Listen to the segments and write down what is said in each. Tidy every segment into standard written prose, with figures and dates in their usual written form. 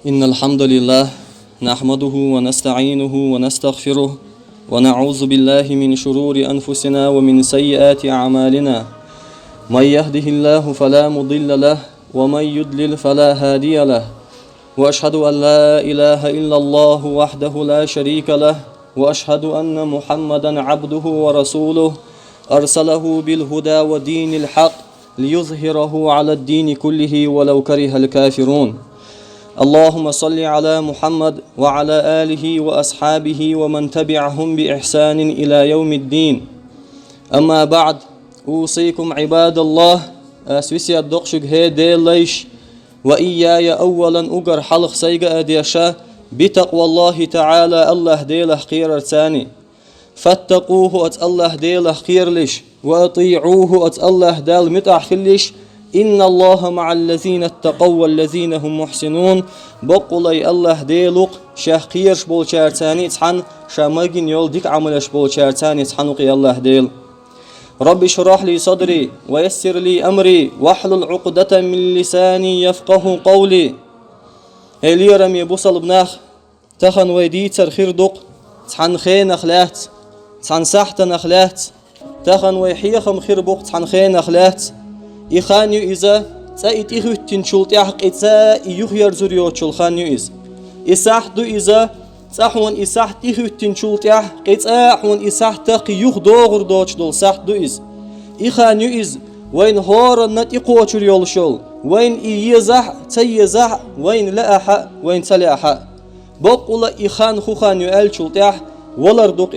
إن الحمد لله نحمده ونستعينه ونستغفره ونعوذ بالله من شرور أنفسنا ومن سيئات أعمالنا. من يهده الله فلا مضل له ومن يضلل فلا هادي له، وأشهد أن لا إله إلا الله وحده لا شريك له، وأشهد أن محمدا عبده ورسوله أرسله بالهدى ودين الحق ليظهره على الدين كله ولو كره الكافرون. اللهم صل على محمد وعلى آله وأصحابه ومن تبعهم بإحسان إلى يوم الدين. أما بعد، أوصيكم عباد الله أسوسي الدقشق هي ديليش وإياي أولا أقر حلق سيقى أديشا بتقوى الله تعالى. الله ديله خير ثاني، فاتقوه أت الله ديله خير لش، وأطيعوه أت الله دال متأخلش. إن الله مع الذين اتقوا والذين هم محسنون. بقولي الله ديلوق شاخيرش بول شارتاني تحن شامجين يول ديك عملش بول شارتاني تحنوقي الله ديل. رب اشرح لي صدري ويسر لي أمري واحلل عقدة من لساني يفقه قولي. هلي رمي بوصل بناخ تخن ويديتر خير دق تحن خين أخلات تحن سحت أخلات تخن ويحيخم خير بق تحن خين أخلات. إخانيو إذا تأيت إخوتين شلت يحق إتسا يخير زريو شلخانيو إذا إساحدو إذا تأحون إساحت إخوتين شلت يحق إتسا أحون إساحتك يخ دوغر دوش دول ساحدو إذا إخانيو إذا وين هورا نتيقو شريول شل وين إيزاح تيزاح وين لأحا وين تلأحا. بقولا إخان خوخانيو أل شلت يحق ولردوق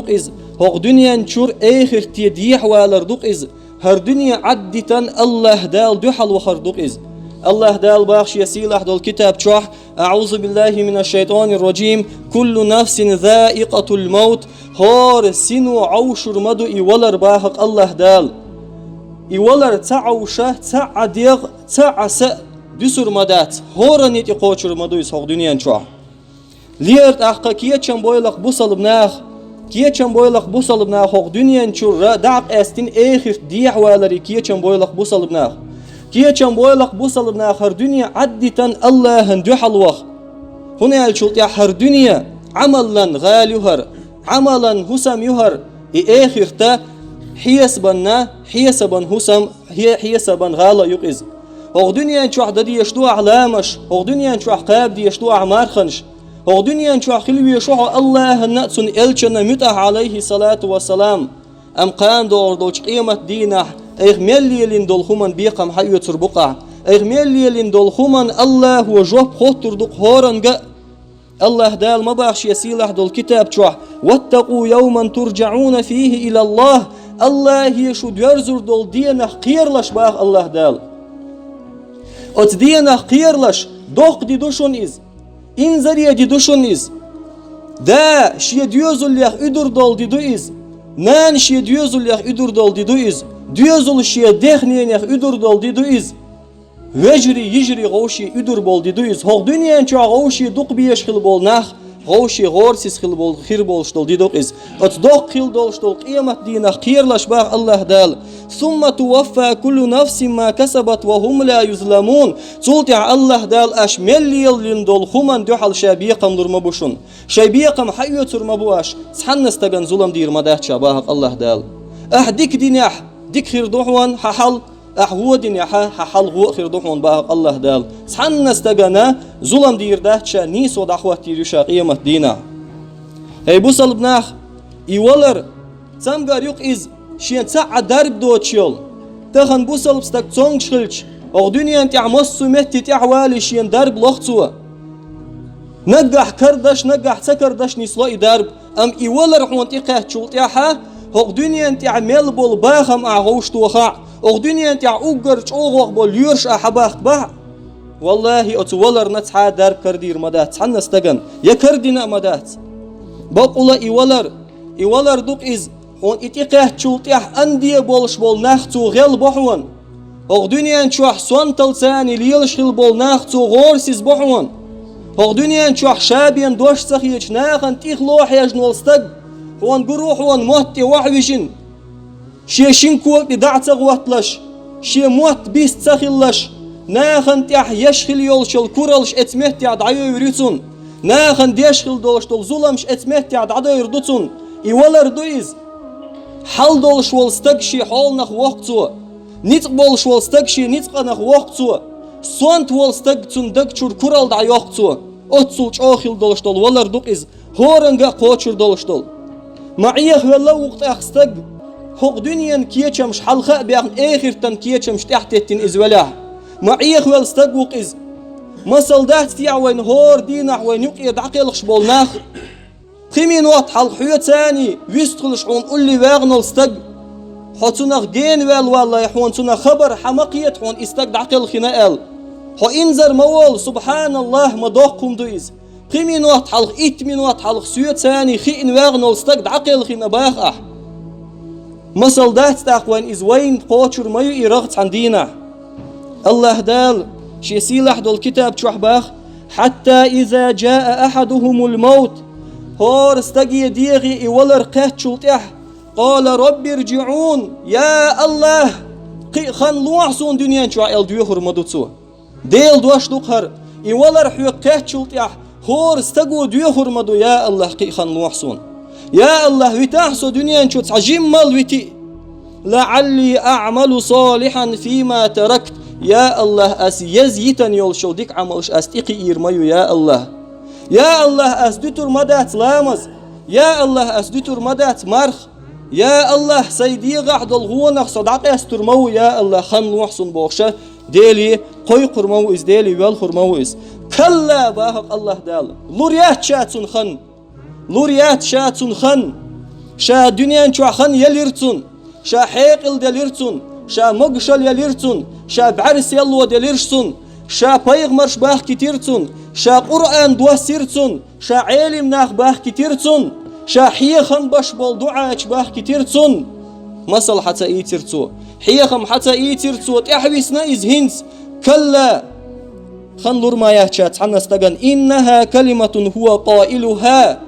إذا هق دنيا نشور آخر تيديح ولردوق إذا هر دنيا عدتن الله دال دوحل وخردوق إز. الله دال باخش يسيلح دول كتاب شوح. أعوذ بالله من الشيطان الرجيم. كل نفس ذائقة الموت. هار سنو عوشر مدو إيولر باخق الله دال إيولر تعوشه تعديغ تعس بسر مدات هورنيت إقوشر مدو إسحق دنيا شوح. ليرت أحقا كيه چنبويلق بوصل بناخ كيه چنبويلق بوصل بناخ هق دنيا شر دعق أستين آخر ديح والري كيه چنبويلق بوصل بناخ كيه چنبويلق بوصل بناخ هر دنيا عدتن الله هندوح الوخ. هنا الشلط يا هر دنيا عملا غال يهر عملا هسم يهر آخر تا حيسبا هسم هي حيسبا غالا يقز. هق دنيا شو دي يشتو أعلامش هق دنيا شو قاب دي يشتو أعمارخنش هق دنيا شو خلوي شو الله نأسن إلشنا متأه عليه الصلاة والسلام أم قان دور دوش قيمة دينه إغمالي لندول خمن بيقم حيو تربقع إغمالي لندول خمن الله وجوب خطر دق هورنجا. الله دال مباش يسيلح دول كتاب شوح. واتقوا يوما ترجعون فيه إلى الله. الله يشو يرزر دول دينه قيرلش باخ الله دال ات دينه قيرلش دوق دي دوشون إز إنزريا دي دوشون إز دا شي ديوزل ليخ إدر دول دي دو إز نان شي ديوزل ليخ إدر دول دي دو إز ديوزل شي ديخنين يخ إدر دول دي دو إز وجري يجري غوشي إدر بول دي دو إز هق دنيا انشو غوشي دوق بيش خل بول ناخ غوشي غورسيس خل بول خير بول شتول دي دوق إز ات دوق خل دول شتول قيمة دينه قيرلش باخ الله دال. ثم توفى كل نفس ما كسبت وهم لا يظلمون. تولتع الله دال أش مليل لندول خمن دوحل شابيقم درمبوشون شابيقم حيو ترمبواش سحن استغن ظلم دير مدات شاباهق الله دال. ديك دينيح ديك خير دوحوان ححل هو دنيا ححل هو خير دوحوان باهق الله دال سحن استغن ظلم دير دات شا نيس ودحوة تيريشا قيمة دينا. هاي بوصل بناخ يولر سامغار يوق إز شين تسع درب دوتشيل تخن بوصل بستك تونج شلش أو دنيا انت عمص مهتي تعوالي شين درب لختوا نجح كردش نجح سكردش نسلاي درب أم يولر حون تقه شلت ياها هو دنيا انت عمل بول باخم أعوش توخع أو دنيا انت عوجر شوغ بول يرش أحباخ با والله أتولر نتحا درب كردير مدات حنا استجن يا كردنا مدات بقولا يولر دوق إز هون إتقاه شلتيح أندية بولش بول ناختو غيل بحوان هو دنيا نشوح سوان تلساني ليلش خيل بول ناختو غورسيز بحوان هو دنيا نشوح شابين دوش سخيج ناخن تيخلوح يجنول استق هون قروح هون موتي وحوشن شي شنكو بدعت غواتلش شي موت بيست سخيلش ناخن تيح يشخل يولشل كورلش اتمهت يعد عيو يريتون ناخن ديشخل دولشتل ظلمش اتمهت يعد عدو يردوتون يولر دويز حل دولش والستقشي حول نخ وقتو نتقبلش والستقشي نتق نخ وقتو سونت والستقتون دقشور كورل دع يوقتو اتسولش اوخل دولشتل ولر دوقيز هورنغا قوچور دولشتل معيخ والله وقت اخستق حق دنيا كيتشمش حلقة بيان آخر تن كيتشمش تحتتين إزوله معيخ والستقوق إز مسل دات تيع وين هور دينح وين يقير دعقيلخش بولناخ خمين وقت حلق حيو تاني ويستخلش حون قولي واغن الستق حوتوناخ دين والله يحون تونا خبر حمقيت حون استق دعقيلخنا ال حو انزر موال سبحان الله مدوقكم دويز خمين وقت حلق اتمين وقت حلق سيو تاني خين واغن الستق دعقيلخنا باخ مسل دات تاقوين إز وين قوتشور مايو إرغت عن دينا الله دال شي سيلح دول كتاب باخ حتى إذا جاء أحدهم الموت هور استقي ديغي إولر قهتشلتح قال رب ارجعون يا الله قي خان لوعسون دنيا شو ديوهر مدوتسو ديل دوش دوقهر إولر حيو قهتشلتح هور استقو ديوهر مدو يا الله قي خان لوعسون يا الله ويتاحسو دنيا شو تعجمل ويتي لعلي أعمل صالحا فيما تركت يا الله أس يزيتن يولشو ديك عملش أستيقي إيرميو يا الله أس دتر مدات لامز يا الله أس دتر مدات مرخ يا الله سيدي غحد الغونخ صداقي أسترمو يا الله خم نوحسن بوخشة ديلي قوي قرمو إز ديلي والخرمو إز كلا باهق الله دال لوريات شاتسون خن لوريات شاتسون خن شا دنيا شو خن يليرتون شا حيقل دليرتون شا مقشل يليرتون شا بعرس يلو دليرشتون شا بايغمرش باخ كتيرتون شا قرآن دوسيرتون شا علم ناخ باخ كتيرتون شا حيخن باش بول دعاش باخ كتيرتون مصل حتى ايترتو حيخم حتى ايترتو تحويسنا إز هنس كلا خنلور ما يهشات حنا استغن إنها كلمة هو قائلها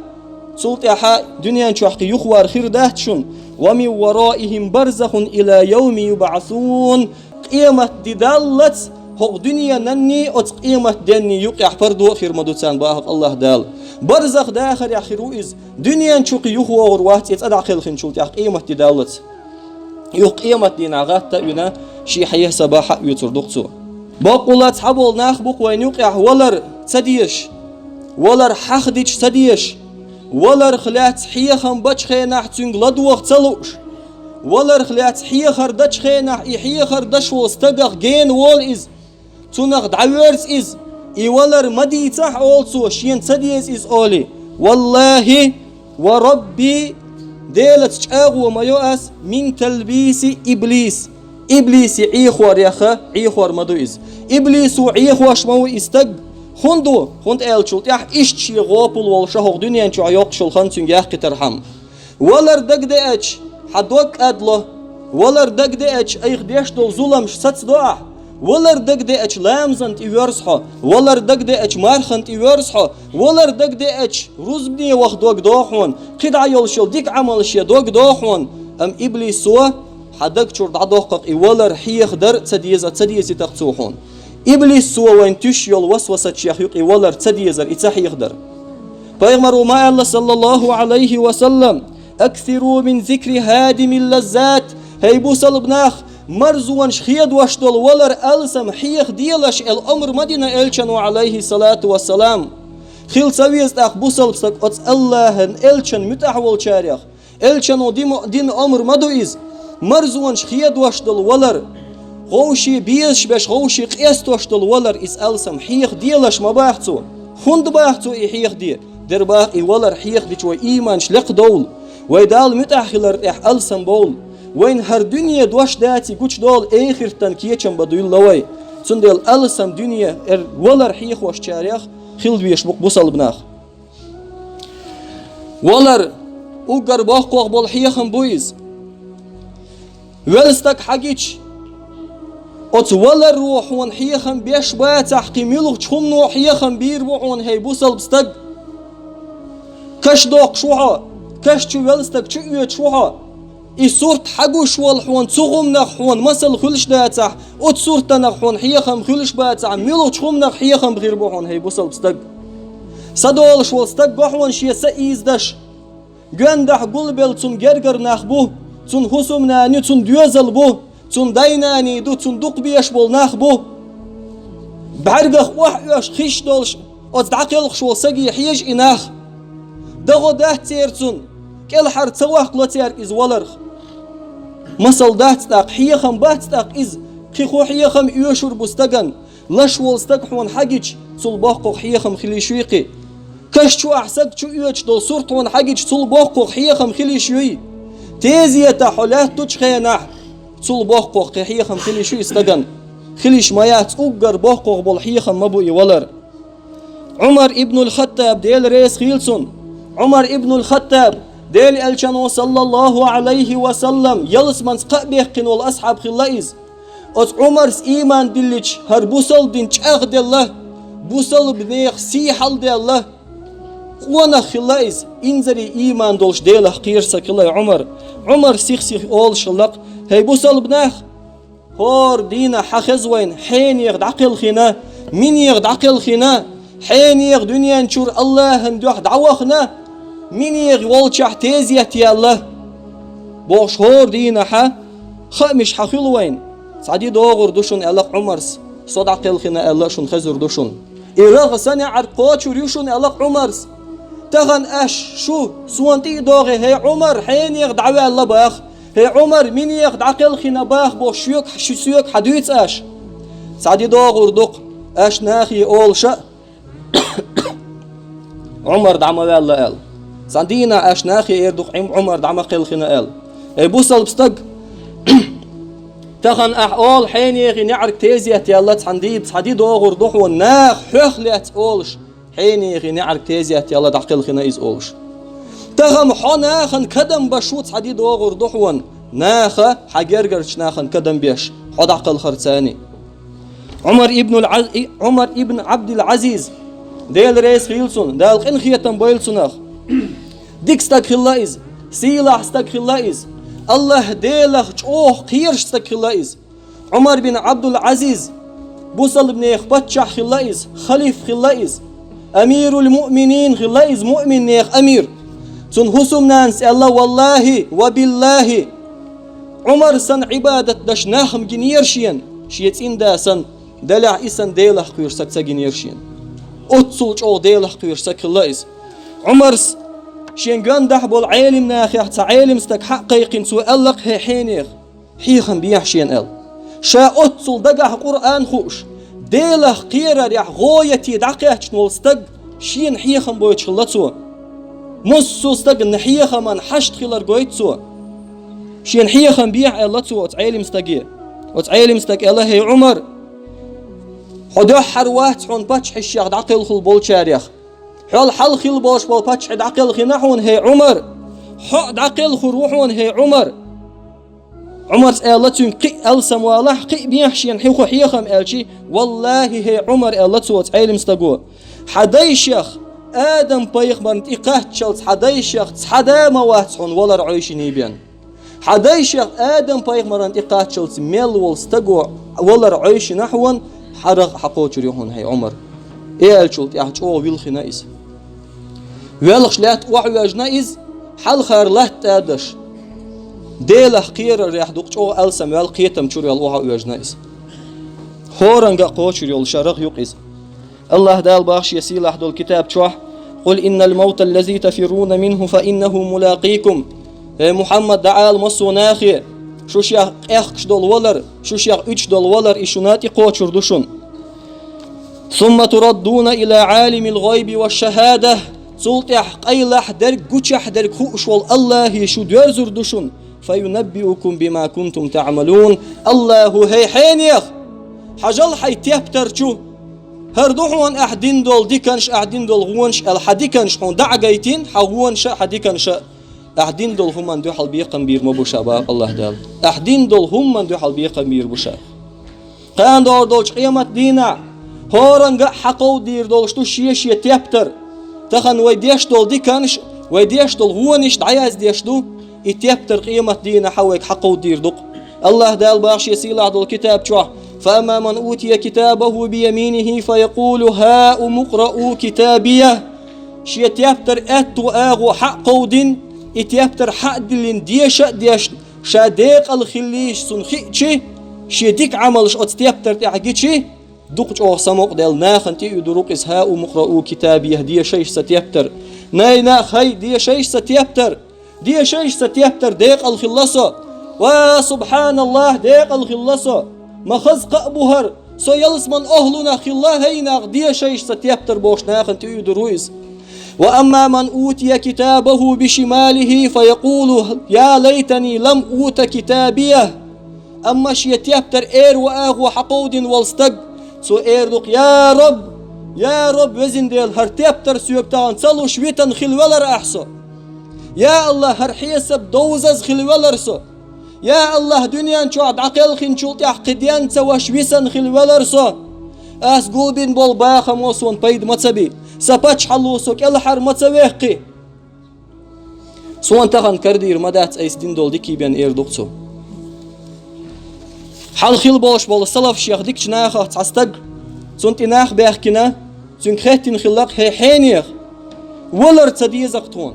سلط يحا دنيا شوحقي يخوار خير دهتشون ومن ورائهم برزخ إلى يوم يبعثون قيمة دالت هو دنيا نني أت قيمة دني يقع فردو خير مدوتان باهق الله دال برزخ داخل يخيرو إز دنيا شوقي يخوار وقت يتأدع خير خنشوت يح قيمة دالت يق قيمة دينا غاتا ينا شي حيه سباحة يتردقتو باقولات حبول ناخبق وين يقع ولر تديش ولر حخديش تديش ولر خلات حيخم بچ خيناح تنگ لدوخ تلوش ولر خلات حيخر دچ خيناح حيخر دش وستغخ جين وول از تنغ دعورس از اي ولر مديتح اولسو شين تديس از اولي والله وربي ديلت چاغو مايوس من تلبيس ابليس عيخور يخ عيخور مدو از ابليس عيخوش مو استغ خندو خند الشوت يح إشتشي غوبل والشهر دنيا شو عياق شو الخنسون يح كترحم ولر دقدأش حدوك أدله ولر دقدأش أي خديش دول ظلم شتت ضاع ولر دقدأش لامزنت يورسها ولر دقدأش مارخنت يورسها ولر دقدأش رزبني وخدوك دوحون قدع يلشل ديك عمل شيء دوك دوحون أم إبليس سوا حدك شرد عدوقك ولر حيخ در تديز تقصوحون إبليس سوى وين تشيل وسوسة شيخ يقي ولر تديزر إتاحي يقدر فيغمروا ما الله صلى الله عليه وسلم أكثروا من ذكر هادم اللذات هيبو صلبناخ مرزوان شخيد واشدل ولر ألسم حيخ ديلش الأمر مدينة إلشن عليه الصلاة والسلام خيل سويست أخ بوصل بسك أتس الله إلشن متحول شاريخ إلشن ودين أمر مدوئز مرزوان شخيد واشدل ولر غوشي بيش باش غوشي قياس توشتل ولر إسألسم حيخ ديلش ما باحتو خند باحتو حيخ دي در باح ولر حيخ دي شوي إيمان شلق دول ويدال متأخلر إح ألسم بول وين هر دنيا دوش داتي قوش دول آخر تنكيشن بدويل لوي تندل ألسم دنيا ولر حيخ وش شاريخ خلد بيش بوصل بناخ ولر وقر باخ قوغ بول حيخن بويز ولستك حقيش أتولى الروح وان حيخن بيش باتح قيميلغ تشخم نو حيخن بيربعون هاي بوصل بستق كش دوق شوها كش تشو ولستك تشو شوها صورت حقوش والحون صغم نخون مثل خلش داتح أت صورت نخون حيخم خلش باتح ميلو شخم نخ حيخم غير بحون هي بوصل بستق صدول شو استق بحون شيء سئيز دش جندح قلبل تون جرجر نخبو تون حسم ناني تون دوزل بو تون دايناني دو تون دق بيش بول نخبو بعرقخ وحيش خيش دولش أتدعقل شو سقي حيج إناخ دغو ده تيرتون كل حر تواق لتير إز ولرخ مسل ده تاق حيخم بات تاق إز خيخو حيخم يوشور بستقن لش والستقحون حاجج تول باقو حيخم خلي شويقي كش شو أحسد شو يوش دول صورتون حاجج تول باقو حيخم خلي شوي تيزية حولات تشخينح تول باقو حيخم خلي شوي استقن خليش مايات أقر باقو بالحيخم مبوي ولر عمر ابن الخطاب ديل ريس خيلسون عمر ابن الخطاب ديل الشانو صلى الله عليه وسلم يلس من قبيقين والأصحاب خلايز أت عمر's إيمان دلش هر بوصل دين شاغ دله بوصل بنيخ سيحل دله وانا خلايز إنزري إيمان دولش ديله قير سكلا عمر سيخ أول شلق هي بوصل بناخ هور دينا حخز وين حين يغد عقل خنا مين يغد عقل خنا حين يغ دنيا نشور الله هندوح دعوخنا مين يغ والشح تيزيت يا الله بوش هور دينا ح خمش حخل وين سعدي دوغر دوشون الله عمرس صد عقل خنا الله شون خزر دوشون إراغ سنة عرقات شوريوشون الله عمرس تغن أش شو سوانتي دوغي هي عمر حين يغ دعوة الله باخ هي عمر مين يغ عقل خنا باخ بوش شيوك شسيوك حدويت أش سعدي دوغر دوق أش ناخي أول شأ عمر دعم الله قال صندينا اش ناخي يردق عمر دعم قيل خنا قال اي بوصل بستق تخن اول حين يغي نعرك تيزيت يا الله صندي دوغر دوح وناخ حخلت اولش حين يغي نعرك تيزيت يا الله دعقل خنا از اولش تخم حناخن كدم بشوت صندي دوغر دوحون ناخ حجرجرش ناخن كدم بيش حد عقل خرساني عمر ابن عبد العزيز ديل ريس خيلسون دال قن خيتم بويلسونخ ديك استغفلايز سيلا استغفلايز الله ديلخ اوه قيرش استغفلايز عمر بن عبد العزيز بوصل بن يخبتشح خلايز خليف خلايز امير المؤمنين خلايز مؤمن نيخ امير تن حسم نانس الله والله وبالله عمر سن عبادة دش ناخم جنيرشين شيتين داسن دلع اسن ديلخ قيرش سكسجنيرشين أتصلج أو ديلخ قيرسك اللايز عمرس شين جندح بول عالم ناخي عالم استك حقيقين سو ألق هي حينيخ حيخن بيح شين أل شا أتصل دقح قرآن خوش ديلخ قيرة ريح غايتي دقيح نول استق شين حيخن بويتش خلتسو مصو استق نحيخن من حشت خلر قويتسو شين حيخن بيح ألتسو عالم استقيه عالم استق الله هي عمر حدا حروات حون باتش حشيخ دعقل خل بول شاريخ حول حل خل بوش بول باتش دعقل خناحون هي عمر حق دعقل خروحون هي عمر سألتون قي ألسم والله قي بيحشين حيخو حيخم ألشي والله هي عمر ألتوت عيلم استقوا حدايشيخ آدم بايخ مرنت إقاه تشلت حدايشيخ حدا مواتحون ولا رعيشين بيان حدايشيخ آدم بايخ مرنت إقاه تشلت ميل والستقوا ولا رعيش نحون حرق حقوق ريحون هي عمر إيه الشلت يحج أو ويل خنائز ويلخش لات وعواج نائز حل خير لات تادش ديله قير ريح دوق أو ألسم ويل قيتم تشور يل وعواج نائز هورنجا قوش يل شرق يقيز الله دال باخش يسيل أحد الكتاب تشوح قل إن الموت الذي تفرون منه فإنه ملاقيكم محمد دعال مصو ناخي شو شيخ اخش دول ولر شو شيخ اچ دول ولر اشوناتي قوچر دوشون ثم تردون الى عالم الغيب والشهاده سلطح قيلح در گوچح در خوش وال الله شو درزر دوشون فينبئكم بما كنتم تعملون الله هي حينيخ حجل حي تيبترچو هر دوحون احدين دول ديكنش احدين دول غونش الحديكنش هون دعجيتين حغونش حديكنش أحدين دول هم من دو حال بيقم بير مبوشا باق الله دال أحدين دول هم من دو حال بيقم بير بوشا قيان دور دولش قيامت دينا هورنغا حقو دير دولش تو شيش يتيبتر تخن ويديش دول دي كانش ويديش دول هونش دعياز ديش دو يتيبتر قيمة دين حوك حقو دير دق الله دال باش يسيل عدو الكتاب شوح فأما من أوتي كتابه بيمينه فيقول هاؤم اقرءوا كتابيه شي يتيبتر أتو آغو حقو دين يتيبتر حق دلين ديش شاديق الخليش سنخيشي شي ديك عملش أتيبتر تحقيشي دقج أو سموق ديال ناخن تي يدروق إسهاء مقرأوا كتابي دي شيش ستيبتر ناي ناخ هاي دي شيش ستيبتر دي شيش ستيبتر ديق الخلصة وسبحان الله ديق الخلصة ما خزق أبوهر سو يلس من أهلنا خلا هيناغ دي شيش ستيبتر بوش ناخن تي يدرويز وأما من أوتي كتابه بشماله فيقول يا ليتني لم أوت كتابيه أما شيتيبتر إير وآغو حقود والستق سو إيردوق يا رب وزن ديل هرتيبتر سيبتان صلو شويتن خلولر أحسو يا الله هرحيسب دوزز خلولر سو يا الله دنيا نشوعد عقل خنشوط يحقديان سوا شويسن خلولر سو أس قلبين بول باخا موسون بايد متسبي سباتش حلوسوك الحر متسويقي سوان تغن كردير مدات ايس دين دول ديكي بيان إيردوق سو حال خيل بولش بول السلف شيخ ديك جناخه تعستق سنتي ناخ بيخكنا سن خيتين خلاق هي حينيخ ولر تديزقتون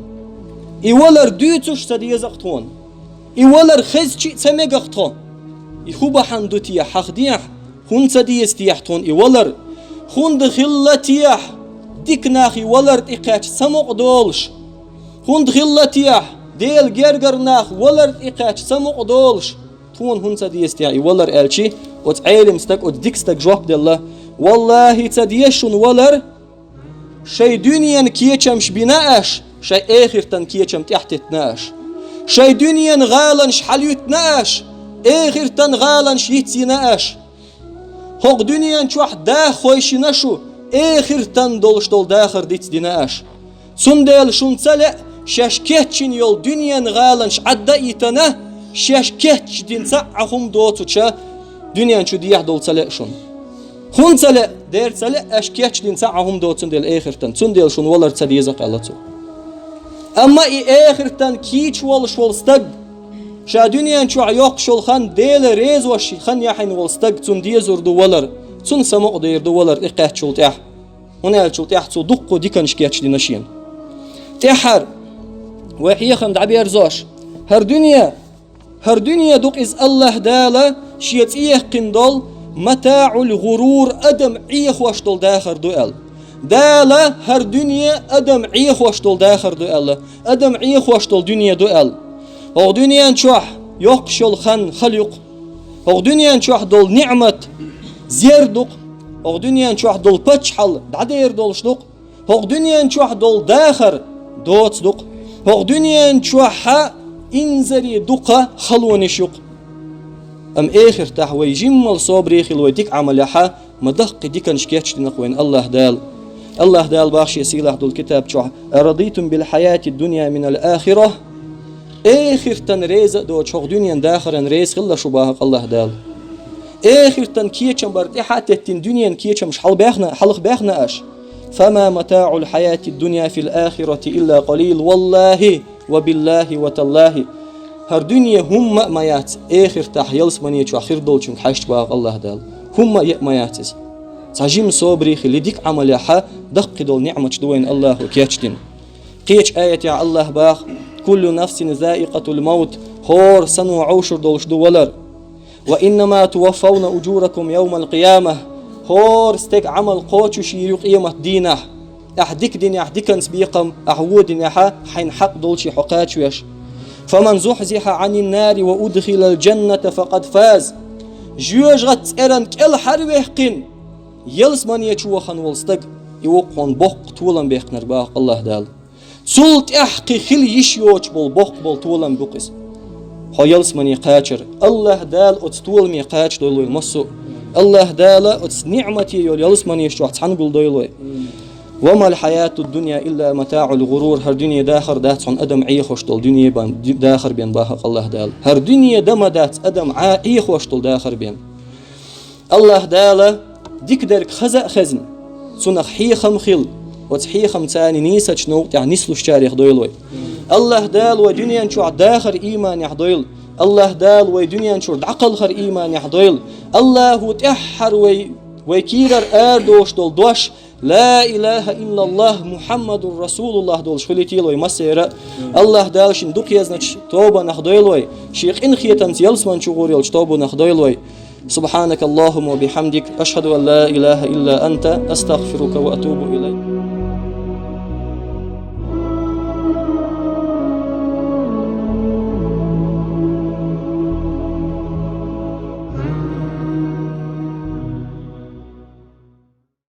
اي ولر دوتش تديزقتون اي ولر خزچي تميغقتون اي خوبا حندوتي حقديح خون تديستيحتون اي ولر خون دخلتيح ديك ناخي ولر ايقاش سموق دولش خون دخلتيح ديل جرجر ناخ ولر ايقاش سموق دولش تون هون تديستيعي ولر ألشي وتعلم ستك وديكستك جواب دالله والله تديشون ولر شي دنيا كيتشمش بناش شي آخر تن كيتشم تحتتناش شي دنيا غالنش حليتناش آخر تن غالنش يتسيناش هوق دنيا شوح دا خويش نشو آخر تن دولش دول داخر ديت ديناش سندل شون تسلق شاش كيتشين يول دنيا غالنش عدا يتنه شاش كيتش دين ساعهم دوتوشا دنيا شو ديح دول تسلقشون خون تسلق دير تسلق اش كيتش دين ساعهم دوتون ديل اخرتن سندل شون ولر تسديزق علاتو اما اي اخرتن كيتش ولش ولستق شا دنيا شو عيوق شول خان ديل ريز وشي خان يحين ولستق تون ديزور دو ولر تون سمق دير دو ولر اقات شول تاح هنا شول تاح تو دقو ديكنش كيتش دي نشين تحر وحي خند عبير زوش هر دنيا دوق إز الله دالا شيت إيه قندول متاع الغرور أدم عيخ واشتول داخر دوال دالا هر دنيا أدم عيخ واشتول داخر دوال أدم عيخ واشتول دنيا دوال أو دنيا نشوح يقشل خن خليق أو دنيا نشوح دول نعمة زيردق أو دنيا نشوح دول بتشحل دعدير دول شدق أو دنيا نشوح دول داخر دوت دق أو دنيا نشوح إنزري دقة خلوني شق أم آخر تحوي جمل صبري خلوي ديك عملها مدق ديك نشكيتش نقوين الله دال باخش يسيله دول كتاب شو أرضيتم بالحياة الدنيا من الآخرة آخر تنريز دو شوق دنيا داخر نريز خلا شو باهق الله دال آخر تن كيتشم برتاحة تن دنيا كيتشم حلق باخنا أش فما متاع الحياة الدنيا في الآخرة إلا قليل والله وبالله وتالله هر دنيا هم مايات آخر تحيلس مني شو آخر دولشون حشت باغ الله دال هم ماياتز تجيم صبري خلي ديك عملها دق دول نعمة دوين الله وكيتشتين قيتش آية يا الله باغ كل نفس ذائقة الموت هور سنو عوشر دولش دولر وإنما توفون أجوركم يوم القيامة هور استيق عمل قوتش شيريق قيمة دينه أحدك دين أحدكن سبيقم أحود نحا حين حق دولشي حقات ويش فمن زحزح عن النار وأدخل الجنة فقد فاز جوج غت إرن كل حرويقين يلس من يشوخن والستق يوقون بوق طولن بيقنر باق الله دال سلط احقي خل يشيوش بول بوق بول طولن بقس هو يلس من يقاتشر الله دال أتطول مي قاتش دولو المسو الله دال أتس نعمتي يلس من يشوح تحنقل دولو وما الحياة الدنيا إلا متاع الغرور هر دنيا داخر دات عن أدم عيخ وشتل دنيا بان داخر بين باهق الله دال هر دنيا دم دات أدم عيخ وشتل داخر بين الله دال ديك دارك خزأ خزن سنخ حيخم خل وتحيخم تاني نيسة شنو يعني نسلو الشاريخ دويلوي الله دال ودنيا شو داخر إيمان يحضيل الله دال ودنيا شو عقل خر إيمان يحضيل الله تأحر ويكيرر دوش دول دوش لا إله إلا الله محمد رسول الله دول شخليتيل ويمسيرة الله دالشين دوك يزنش توبة نخديل وي شيخ إن خيتن يلسمن شغور يلش توبة نخديل وي سبحانك اللهم وبحمدك أشهد أن لا إله إلا أنت أستغفرك وأتوب إليك.